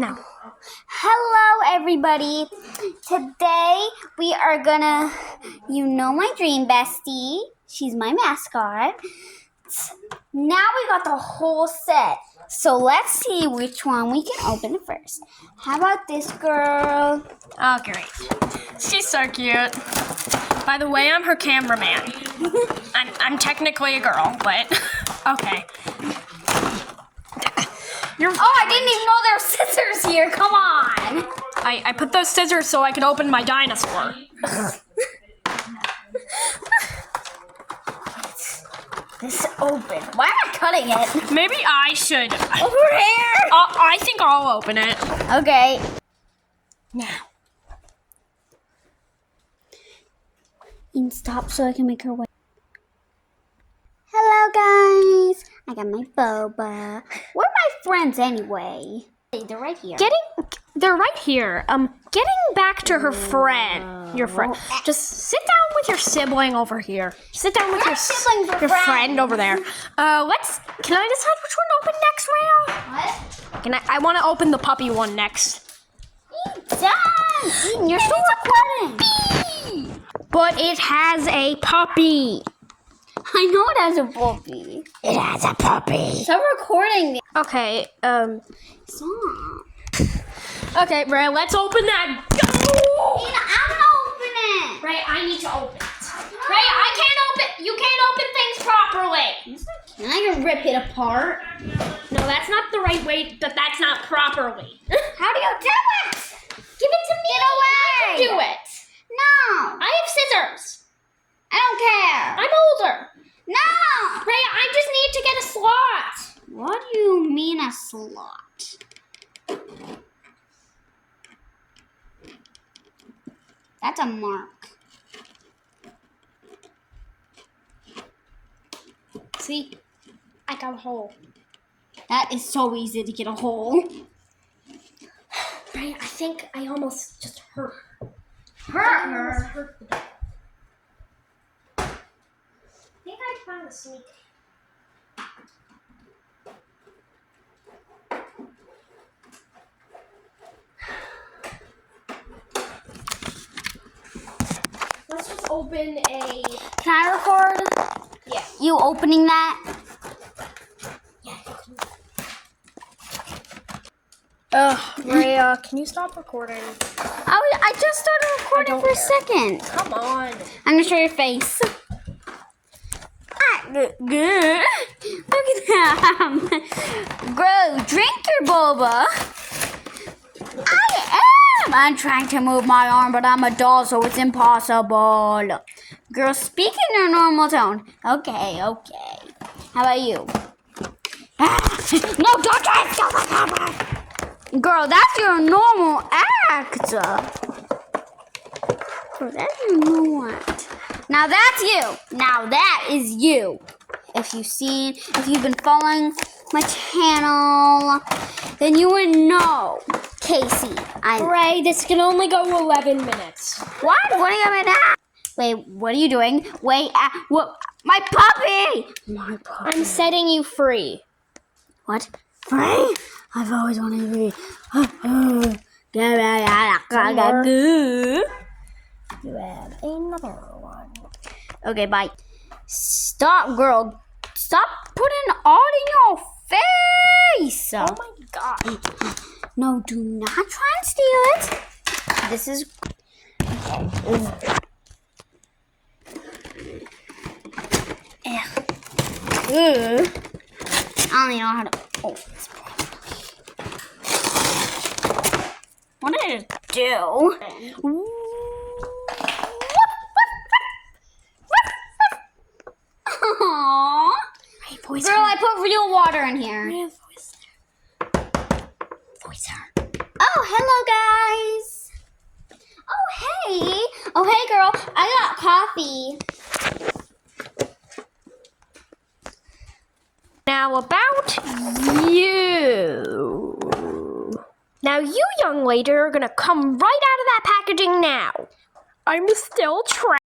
No. Hello, everybody. Today we are gonna, my dream bestie. She's my mascot. Now we got the whole set. So let's see which one we can open first. How about this girl? Oh, great. She's so cute. By the way, I'm her cameraman. I'm technically a girl, but okay. I didn't even know there were scissors here. Come on. I put those scissors so I could open my dinosaur. This is open. Why am I cutting it? Maybe I should. Over here. I think I'll open it. Okay. Now. And stop so I can make her way. Hello, guys. I got my boba. Where are my friends anyway? They're right here. They're right here. Getting back to her friend. Your friend. Just sit down with your sibling over here. Sit down with your friend over there. Can I decide which one to open next, Rhea? What? I want to open the puppy one next. Done. You're still recording. But it has a puppy. I know it has a puppy. It has a puppy. Stop recording me. Okay, Stop. Okay, Ray, let's open that. Go! I'm gonna open it. Ray, I need to open it. Ray, I can't open. You can't open things properly. I can rip it apart. No, that's not the right way. That's not properly. How do you do it? Give it to me. Get away. I can do it. No. I have scissors. I don't care. I'm older. No. Ray, I just need to get a slot. What do you mean a slot? That's a mark. See? I got a hole. That is so easy to get a hole. Ray, I think I almost just hurt her. Hurt her? I think I found a sneak. Let's just open a... Can I record? Yeah. You opening that? Yeah. Rhea, can you stop recording? I just started recording for a second. Come on. I'm gonna show your face. Look at that. Grow, drink your boba. I'm trying to move my arm, but I'm a doll, so it's impossible. Girl, speak in your normal tone. Okay. How about you? No, don't try to steal the camera. Girl, that's your normal act. Girl, that's your normal act. Now that's you. Now that is you. If you've been following my channel, then you would know. Casey, Ray, this can only go 11 minutes. What? What are you doing now? Wait, what are you doing? Wait, what? My puppy! My puppy. I'm setting you free. What? Free? I've always wanted to be. You have another one. Okay, bye. Stop, girl. Stop putting all in your face. Oh my god. No, do not try and steal it. This is... I don't even know how to... Oh, what did it do? Aww. Girl, I put real water in here. Voice her. Oh, hello, guys. Oh, hey, girl. I got coffee. Now about you. Now you young lady are gonna come right out of that packaging now. I'm still trapped.